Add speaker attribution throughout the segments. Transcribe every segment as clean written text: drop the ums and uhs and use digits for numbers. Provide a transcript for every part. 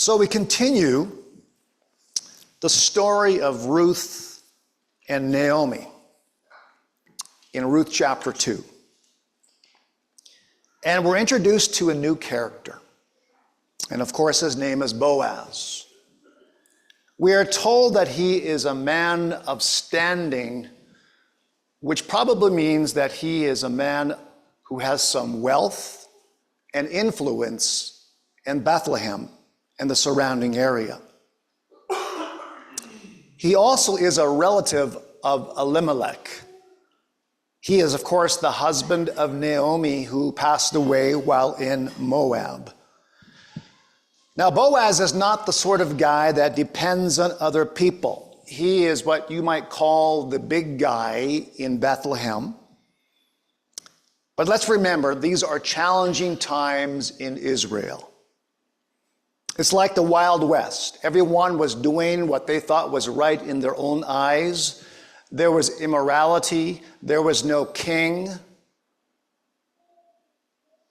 Speaker 1: So we continue the story of Ruth and Naomi in Ruth chapter 2. And we're introduced to a new character. And of course, his name is Boaz. We are told that he is a man of standing, which probably means that he is a man who has some wealth and influence in Bethlehem and the surrounding area. He also is a relative of Elimelech. He is, of course, the husband of Naomi, who passed away while in Moab. Now, Boaz is not the sort of guy that depends on other people. He is what you might call the big guy in Bethlehem. But let's remember, these are challenging times in Israel. It's like the Wild West. Everyone was doing what they thought was right in their own eyes. There was immorality. There was no king.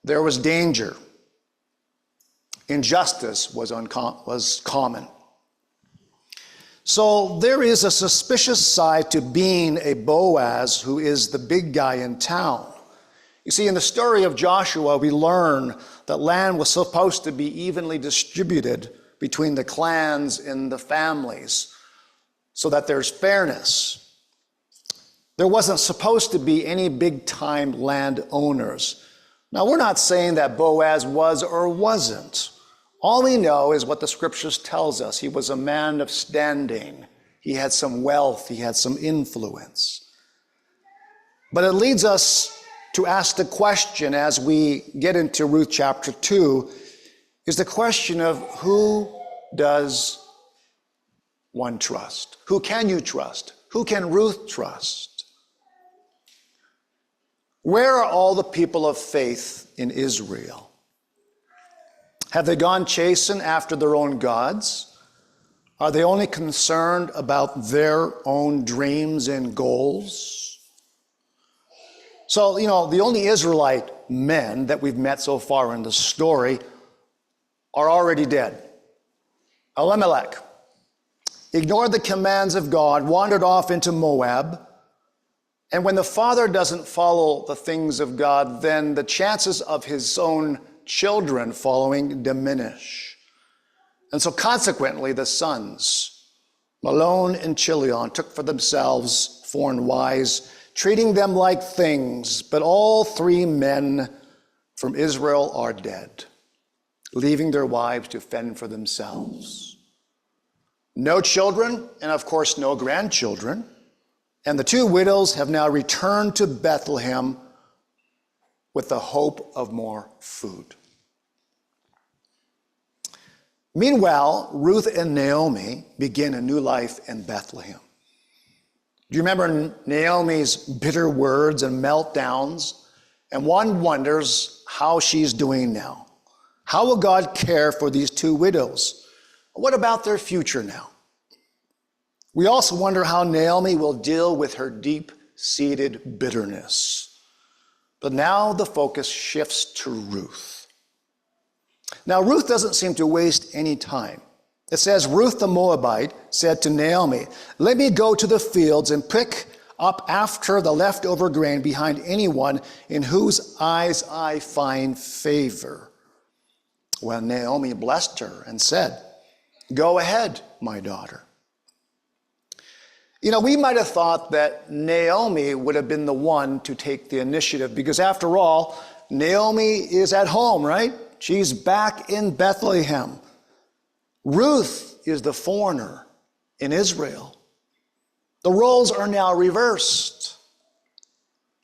Speaker 1: There was danger. Injustice was common. So there is a suspicious side to being a Boaz who is the big guy in town. You see, in the story of Joshua, we learn that land was supposed to be evenly distributed between the clans and the families so that there's fairness. There wasn't supposed to be any big-time landowners. Now, we're not saying that Boaz was or wasn't. All we know is what the scriptures tells us. He was a man of standing. He had some wealth. He had some influence. But it leads us to ask the question as we get into Ruth chapter 2, is the question of who does one trust? Who can you trust? Who can Ruth trust? Where are all the people of faith in Israel? Have they gone chasing after their own gods? Are they only concerned about their own dreams and goals? So, the only Israelite men that we've met so far in the story are already dead. Elimelech ignored the commands of God, wandered off into Moab, and when the father doesn't follow the things of God, then the chances of his own children following diminish. And so consequently, the sons, Mahlon and Chilion, took for themselves foreign wives, treating them like things, but all three men from Israel are dead, leaving their wives to fend for themselves. No children, and of course no grandchildren, and the two widows have now returned to Bethlehem with the hope of more food. Meanwhile, Ruth and Naomi begin a new life in Bethlehem. Do you remember Naomi's bitter words and meltdowns? And one wonders how she's doing now. How will God care for these two widows? What about their future now? We also wonder how Naomi will deal with her deep-seated bitterness. But now the focus shifts to Ruth. Now, Ruth doesn't seem to waste any time. It says, Ruth the Moabite said to Naomi, "Let me go to the fields and pick up after the leftover grain behind anyone in whose eyes I find favor." Well, Naomi blessed her and said, "Go ahead, my daughter." We might have thought that Naomi would have been the one to take the initiative because after all, Naomi is at home, right? She's back in Bethlehem. Ruth is the foreigner in Israel. The roles are now reversed.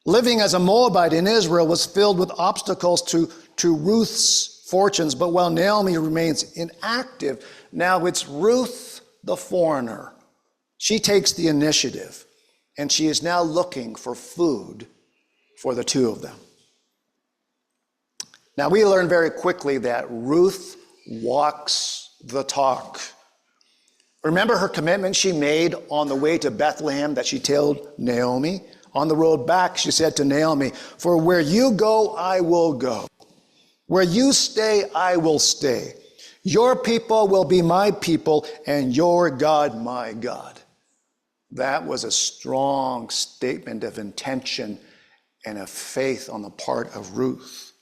Speaker 1: Living as a Moabite in Israel was filled with obstacles to Ruth's fortunes, but while Naomi remains inactive, now it's Ruth the foreigner. She takes the initiative, and she is now looking for food for the two of them. Now, we learn very quickly that Ruth walks the talk. Remember her commitment she made on the way to Bethlehem that she told Naomi? On the road back, she said to Naomi, "For where you go, I will go. Where you stay, I will stay. Your people will be my people, and your God my God. That was a strong statement of intention and of faith on the part of Ruth.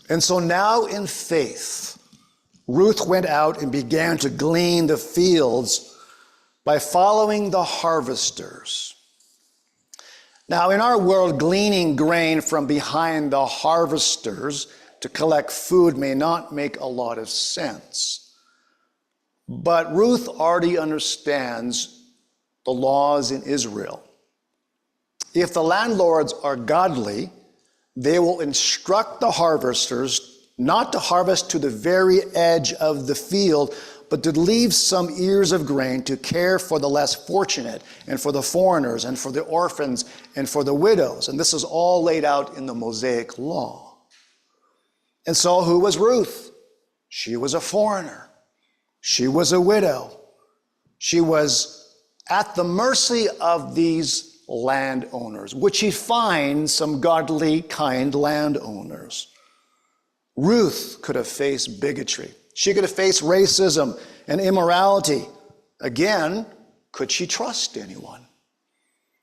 Speaker 1: And so now in faith, Ruth went out and began to glean the fields by following the harvesters. Now, in our world, gleaning grain from behind the harvesters to collect food may not make a lot of sense. But Ruth already understands the laws in Israel. If the landlords are godly, they will instruct the harvesters not to harvest to the very edge of the field, but to leave some ears of grain to care for the less fortunate and for the foreigners and for the orphans and for the widows. And this is all laid out in the Mosaic law. And so who was Ruth? She was a foreigner. She was a widow. She was at the mercy of these landowners. Would she find some godly, kind landowners? Ruth could have faced bigotry. She could have faced racism and immorality. Again, could she trust anyone?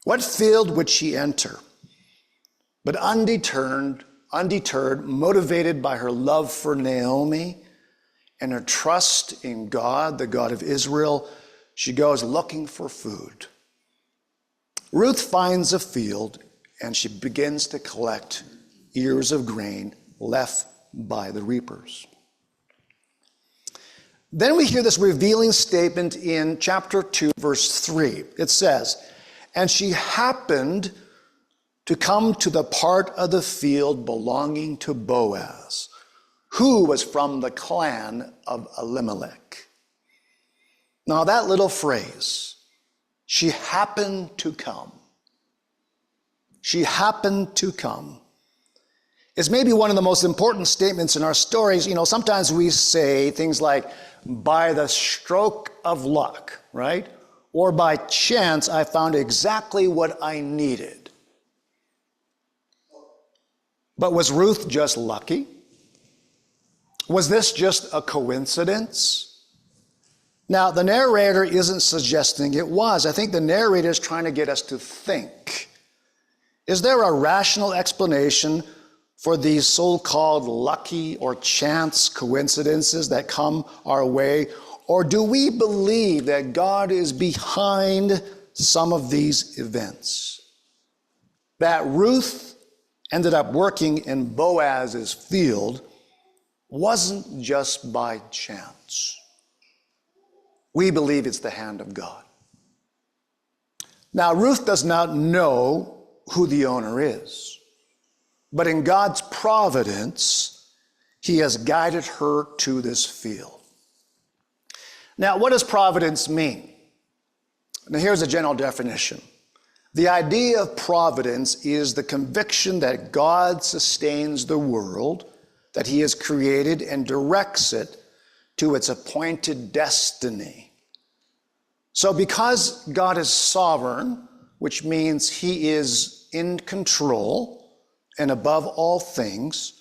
Speaker 1: What field would she enter? But undeterred, motivated by her love for Naomi and her trust in God, the God of Israel, she goes looking for food. Ruth finds a field and she begins to collect ears of grain left by the reapers. Then we hear this revealing statement in chapter 2, verse 3. It says, "And she happened to come to the part of the field belonging to Boaz, who was from the clan of Elimelech." Now that little phrase, she happened to come. She happened to come. It's maybe one of the most important statements in our stories. You know, sometimes we say things like, by the stroke of luck, right? Or by chance, I found exactly what I needed. But was Ruth just lucky? Was this just a coincidence? Now, the narrator isn't suggesting it was. I think the narrator is trying to get us to think. Is there a rational explanation for these so-called lucky or chance coincidences that come our way? Or do we believe that God is behind some of these events? That Ruth ended up working in Boaz's field wasn't just by chance. We believe it's the hand of God. Now, Ruth does not know who the owner is. But in God's providence, he has guided her to this field. Now, what does providence mean? Now, here's a general definition. The idea of providence is the conviction that God sustains the world, that he has created and directs it to its appointed destiny. So because God is sovereign, which means he is in control, and above all things,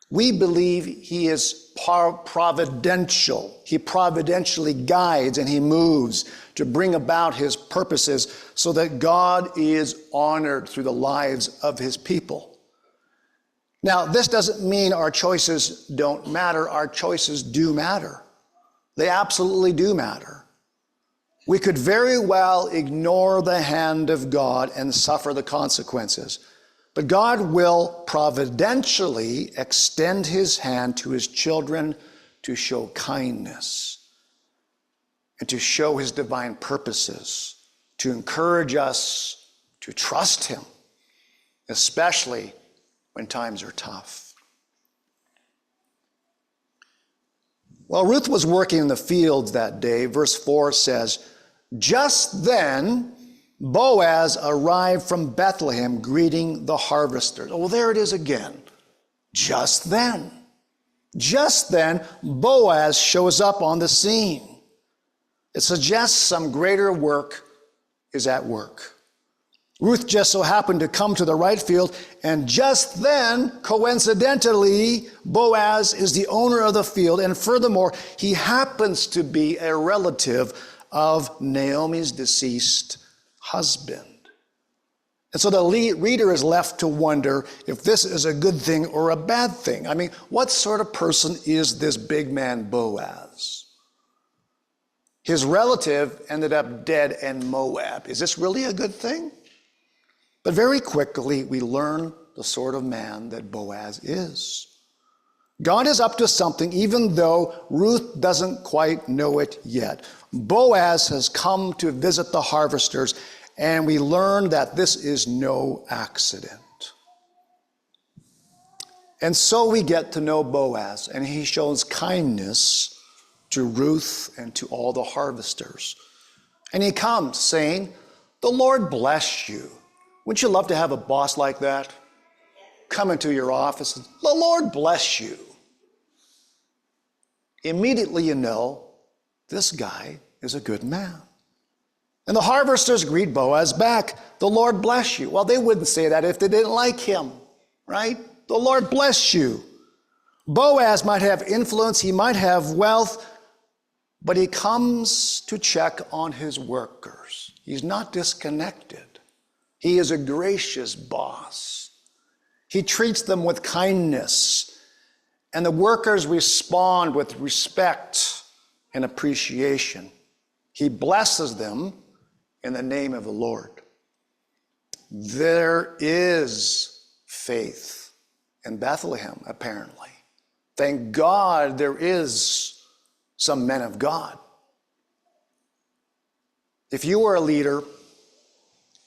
Speaker 1: we believe he is providential. He providentially guides and he moves to bring about his purposes so that God is honored through the lives of his people. Now, this doesn't mean our choices don't matter. Our choices do matter. They absolutely do matter. We could very well ignore the hand of God and suffer the consequences. But God will providentially extend his hand to his children to show kindness and to show his divine purposes, to encourage us to trust him, especially when times are tough. Well, Ruth was working in the fields that day. Verse 4 says, "Just then Boaz arrived from Bethlehem greeting the harvesters." Oh, there it is again. Just then. Just then, Boaz shows up on the scene. It suggests some greater work is at work. Ruth just so happened to come to the right field, and just then, coincidentally, Boaz is the owner of the field, and furthermore, he happens to be a relative of Naomi's deceased husband. And so the reader is left to wonder if this is a good thing or a bad thing. I mean, what sort of person is this big man Boaz? His relative ended up dead in Moab. Is this really a good thing? But very quickly, we learn the sort of man that Boaz is. God is up to something, even though Ruth doesn't quite know it yet. Boaz has come to visit the harvesters, and we learn that this is no accident. And so we get to know Boaz, and he shows kindness to Ruth and to all the harvesters. And he comes saying, "The Lord bless you." Wouldn't you love to have a boss like that? Come into your office, and, "The Lord bless you." Immediately you know, this guy is a good man. And the harvesters greet Boaz back, "The Lord bless you." Well, they wouldn't say that if they didn't like him, right? "The Lord bless you." Boaz might have influence, he might have wealth, but he comes to check on his workers. He's not disconnected. He is a gracious boss. He treats them with kindness, and the workers respond with respect and appreciation. He blesses them in the name of the Lord. There is faith in Bethlehem, apparently. Thank God there is some men of God. If you were a leader,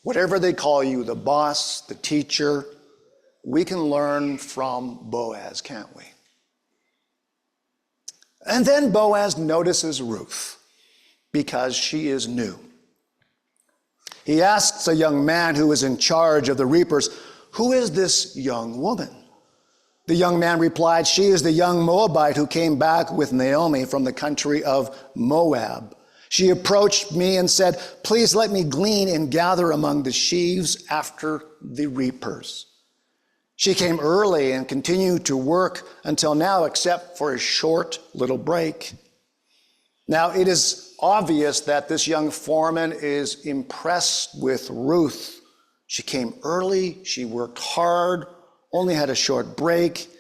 Speaker 1: whatever they call you, the boss, the teacher, we can learn from Boaz, can't we? And then Boaz notices Ruth because she is new. He asks a young man who is in charge of the reapers, "Who is this young woman?" The young man replied, "She is the young Moabite who came back with Naomi from the country of Moab. She approached me and said, 'Please let me glean and gather among the sheaves after the reapers.' She came early and continued to work until now, except for a short little break." Now, it is obvious that this young foreman is impressed with Ruth. She came early, she worked hard, only had a short break.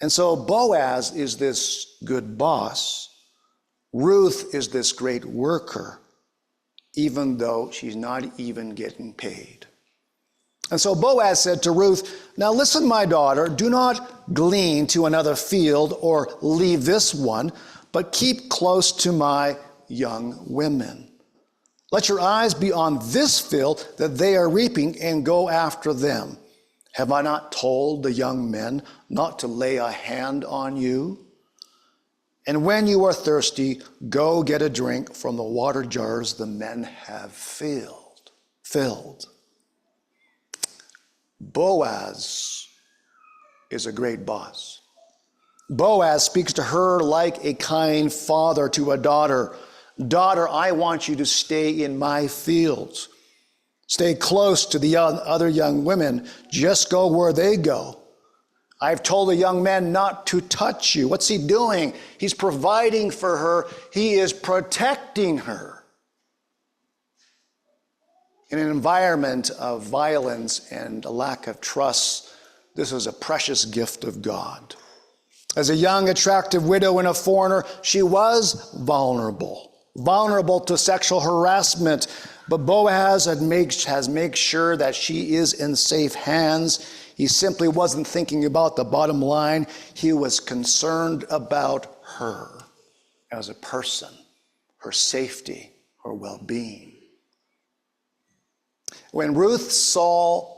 Speaker 1: And so Boaz is this good boss. Ruth is this great worker, even though she's not even getting paid. And so Boaz said to Ruth, "Now listen, my daughter, do not glean to another field or leave this one, but keep close to my young women. Let your eyes be on this field that they are reaping and go after them. Have I not told the young men not to lay a hand on you? And when you are thirsty, go get a drink from the water jars the men have filled." Boaz is a great boss. Boaz speaks to her like a kind father to a daughter. "Daughter, I want you to stay in my fields. Stay close to the other young women. Just go where they go. I've told the young men not to touch you." What's he doing? He's providing for her. He is protecting her. In an environment of violence and a lack of trust, this is a precious gift of God. As a young, attractive widow and a foreigner, she was vulnerable to sexual harassment. But Boaz has made sure that she is in safe hands. He simply wasn't thinking about the bottom line. He was concerned about her as a person, her safety, her well-being. When Ruth saw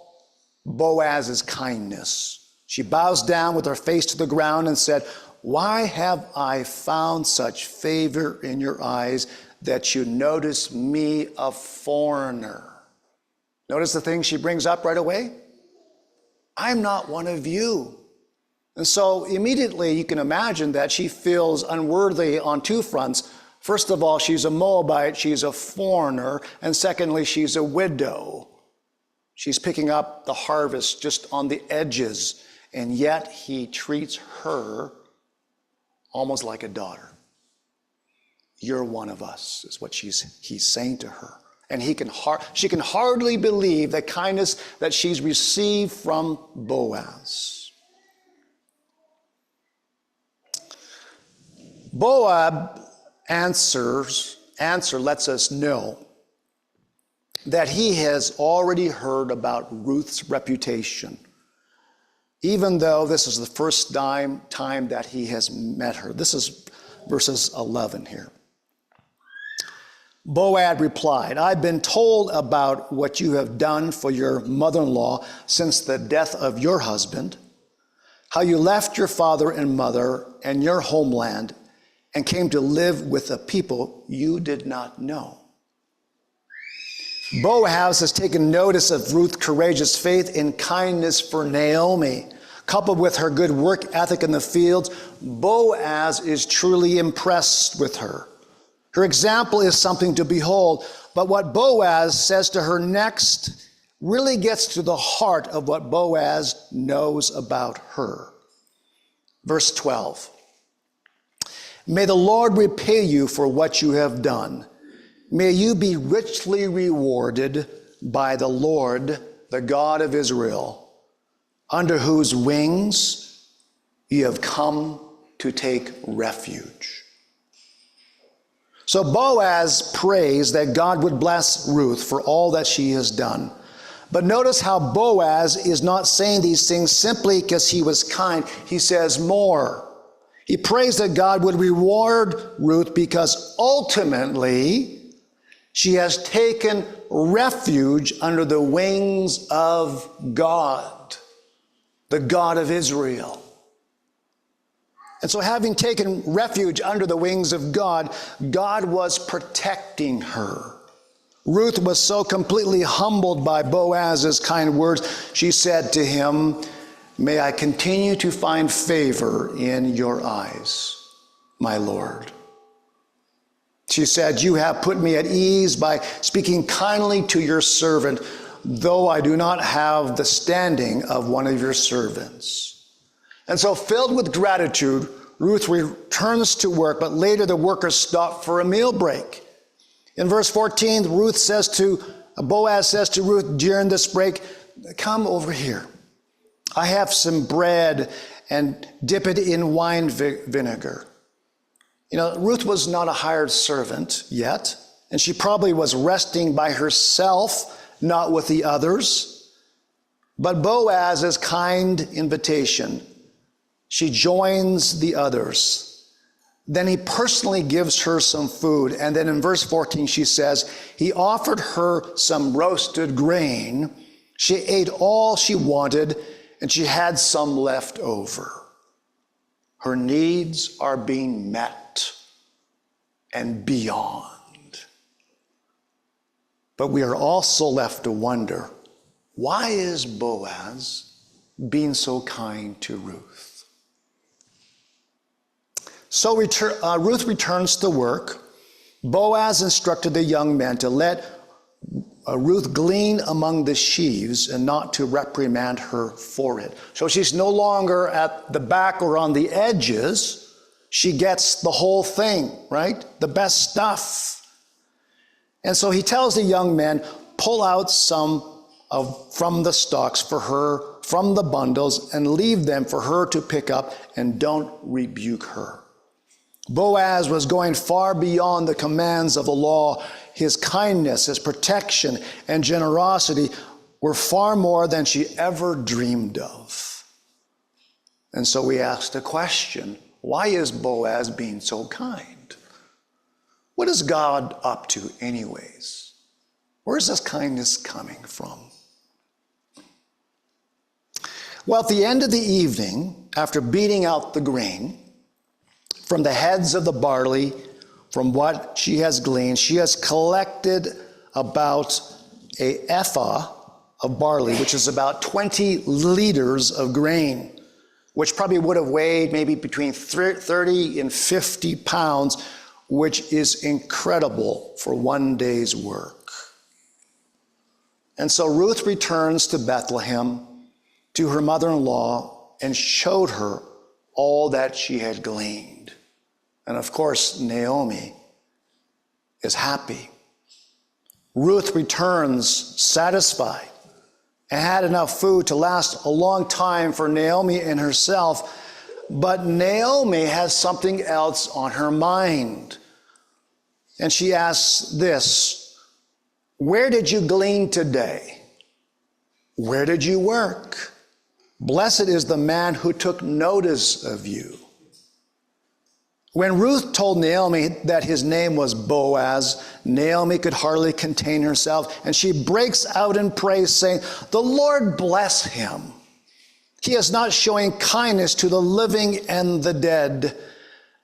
Speaker 1: Boaz's kindness, she bows down with her face to the ground and said, "Why have I found such favor in your eyes that you notice me, a foreigner?" Notice the thing she brings up right away? "I'm not one of you." And so immediately you can imagine that she feels unworthy on two fronts. First of all, she's a Moabite, she's a foreigner, and secondly, she's a widow. She's picking up the harvest just on the edges, and yet he treats her almost like a daughter. You're one of us, is what he's saying to her. And she can hardly believe the kindness that she's received from Boaz. Boaz's answer lets us know that he has already heard about Ruth's reputation, even though this is the first time that he has met her. This is verses 11 here. Boaz replied, I've been told about what you have done for your mother-in-law since the death of your husband, how you left your father and mother and your homeland and came to live with a people you did not know. Boaz has taken notice of Ruth's courageous faith and kindness for Naomi. Coupled with her good work ethic in the fields, Boaz is truly impressed with her. Her example is something to behold, but what Boaz says to her next really gets to the heart of what Boaz knows about her. Verse 12. May the Lord repay you for what you have done. May you be richly rewarded by the Lord, the God of Israel, under whose wings you have come to take refuge. So Boaz prays that God would bless Ruth for all that she has done. But notice how Boaz is not saying these things simply because he was kind. He says more. He prays that God would reward Ruth because ultimately she has taken refuge under the wings of God, the God of Israel. And so having taken refuge under the wings of God, God was protecting her. Ruth was so completely humbled by Boaz's kind words, she said to him, may I continue to find favor in your eyes, my Lord. She said, you have put me at ease by speaking kindly to your servant, though I do not have the standing of one of your servants. And so filled with gratitude, Ruth returns to work, but later the workers stop for a meal break. In verse 14, Boaz says to Ruth during this break, come over here. I have some bread and dip it in wine vinegar. You know, Ruth was not a hired servant yet, and she probably was resting by herself, not with the others. But Boaz's kind invitation, she joins the others. Then he personally gives her some food. And then in verse 14, she says, he offered her some roasted grain. She ate all she wanted, and she had some left over. Her needs are being met and beyond. But we are also left to wonder, why is Boaz being so kind to Ruth? So Ruth returns to work. Boaz instructed the young men to let Ruth glean among the sheaves and not to reprimand her for it. So she's no longer at the back or on the edges. She gets the whole thing, right? The best stuff. And so he tells the young men, pull out some from the stalks for her, from the bundles, and leave them for her to pick up, and don't rebuke her. Boaz was going far beyond the commands of the law. His kindness, his protection, and generosity were far more than she ever dreamed of. And so we asked the question, why is Boaz being so kind? What is God up to anyways? Where's this kindness coming from? Well, at the end of the evening, after beating out the grain from the heads of the barley, from what she has gleaned, she has collected about an ephah of barley, which is about 20 liters of grain, which probably would have weighed maybe between 30 and 50 pounds, which is incredible for one day's work. And so Ruth returns to Bethlehem to her mother-in-law and showed her all that she had gleaned. And of course, Naomi is happy. Ruth returns satisfied and had enough food to last a long time for Naomi and herself. But Naomi has something else on her mind. And she asks this, "Where did you glean today? Where did you work? Blessed is the man who took notice of you." When Ruth told Naomi that his name was Boaz, Naomi could hardly contain herself, and she breaks out in praise, saying, "The Lord bless him. He is not showing kindness to the living and the dead."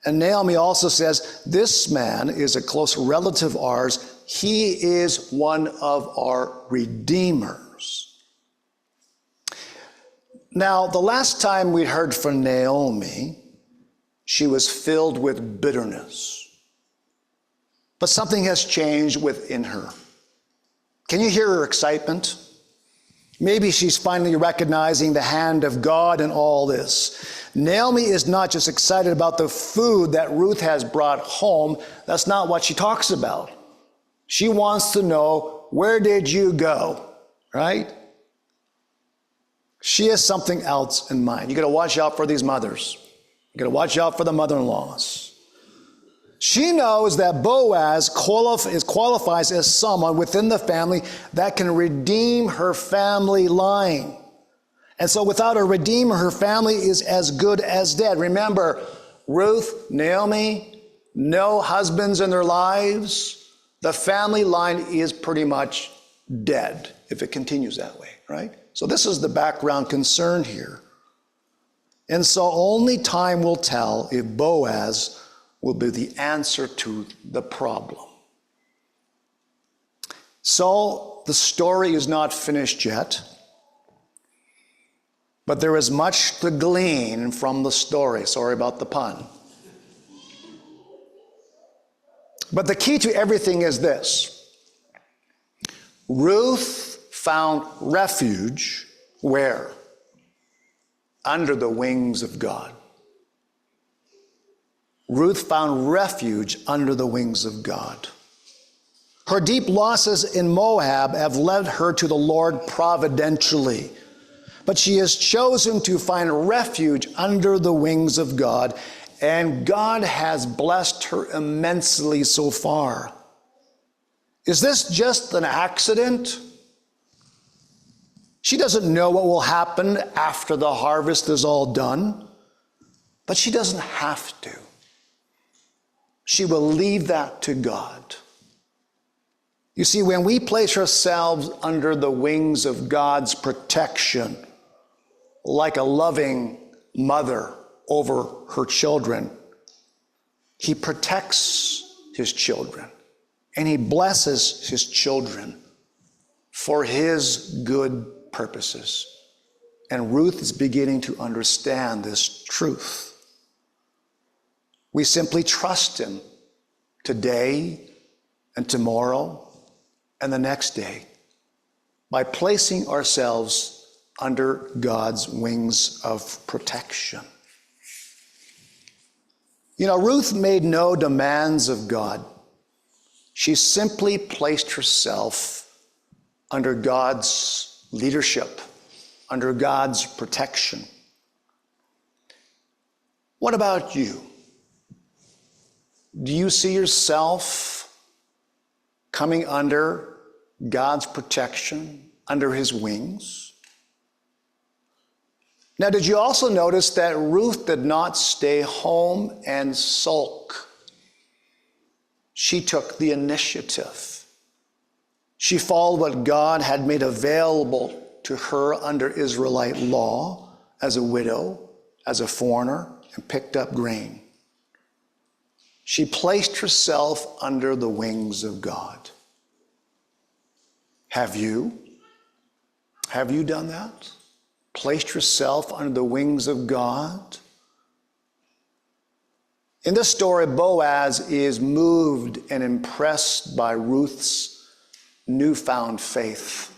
Speaker 1: And Naomi also says, "This man is a close relative of ours. He is one of our redeemers." Now, the last time we heard from Naomi, she was filled with bitterness. But something has changed within her. Can you hear her excitement? Maybe she's finally recognizing the hand of God in all this. Naomi is not just excited about the food that Ruth has brought home. That's not what she talks about. She wants to know, where did you go, right? She has something else in mind. You got to watch out for these mothers. You got to watch out for the mother-in-laws. She knows that Boaz qualifies as someone within the family that can redeem her family line. And so without a redeemer, her family is as good as dead. Remember, Ruth, Naomi, no husbands in their lives. The family line is pretty much dead if it continues that way, right? So this is the background concern here. And so only time will tell if Boaz will be the answer to the problem. So the story is not finished yet, but there is much to glean from the story. Sorry about the pun. But the key to everything is this. Ruth found refuge where? Under the wings of God. Ruth found refuge under the wings of God. Her deep losses in Moab have led her to the Lord providentially, but she has chosen to find refuge under the wings of God, and God has blessed her immensely so far. Is this just an accident? She doesn't know what will happen after the harvest is all done, but she doesn't have to. She will leave that to God. You see, when we place ourselves under the wings of God's protection, like a loving mother over her children, He protects His children and He blesses His children for His good purposes. And Ruth is beginning to understand this truth. We simply trust Him today and tomorrow and the next day by placing ourselves under God's wings of protection. You know, Ruth made no demands of God. She simply placed herself under God's leadership, under God's protection. What about you? Do you see yourself coming under God's protection, under His wings? Now, did you also notice that Ruth did not stay home and sulk? She took the initiative. She followed what God had made available to her under Israelite law as a widow, as a foreigner, and picked up grain. She placed herself under the wings of God. Have you? Have you done that? Placed yourself under the wings of God? In this story, Boaz is moved and impressed by Ruth's newfound faith.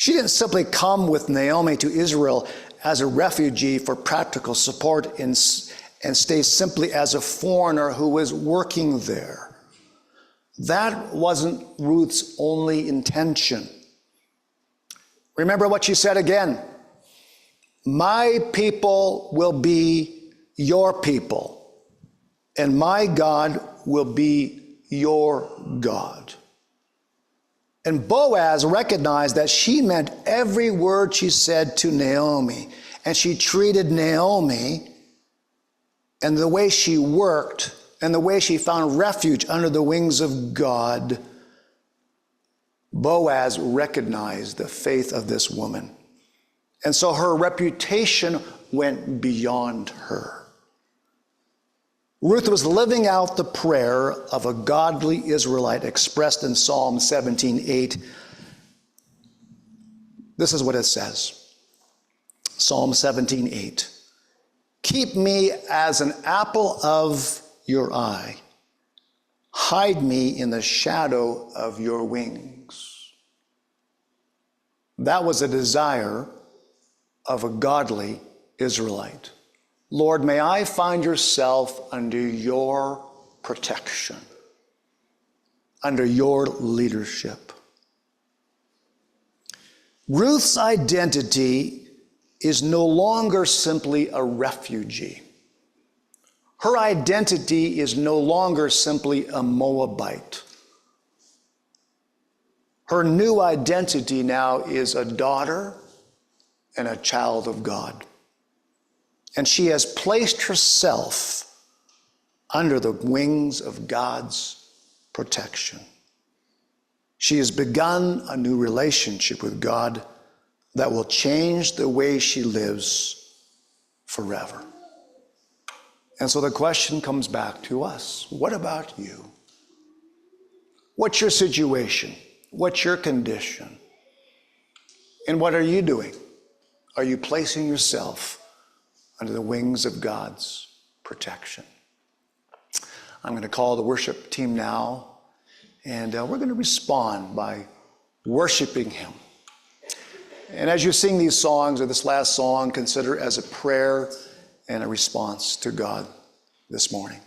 Speaker 1: She didn't simply come with Naomi to Israel as a refugee for practical support and stay simply as a foreigner who was working there. That wasn't Ruth's only intention. Remember what she said again. My people will be your people, and my God will be your God. And Boaz recognized that she meant every word she said to Naomi, and she treated Naomi and the way she worked and the way she found refuge under the wings of God. Boaz recognized the faith of this woman. And so her reputation went beyond her. Ruth was living out the prayer of a godly Israelite expressed in Psalm 17:8. This is what it says. Psalm 17:8. Keep me as an apple of your eye. Hide me in the shadow of your wings. That was a desire of a godly Israelite. Lord, may I find yourself under your protection, under your leadership. Ruth's identity is no longer simply a refugee. Her identity is no longer simply a Moabite. Her new identity now is a daughter and a child of God. And she has placed herself under the wings of God's protection. She has begun a new relationship with God that will change the way she lives forever. And so the question comes back to us. What about you? What's your situation? What's your condition? And what are you doing? Are you placing yourself under the wings of God's protection? I'm going to call the worship team now, and we're going to respond by worshiping him. And as you sing these songs, or this last song, consider it as a prayer and a response to God this morning.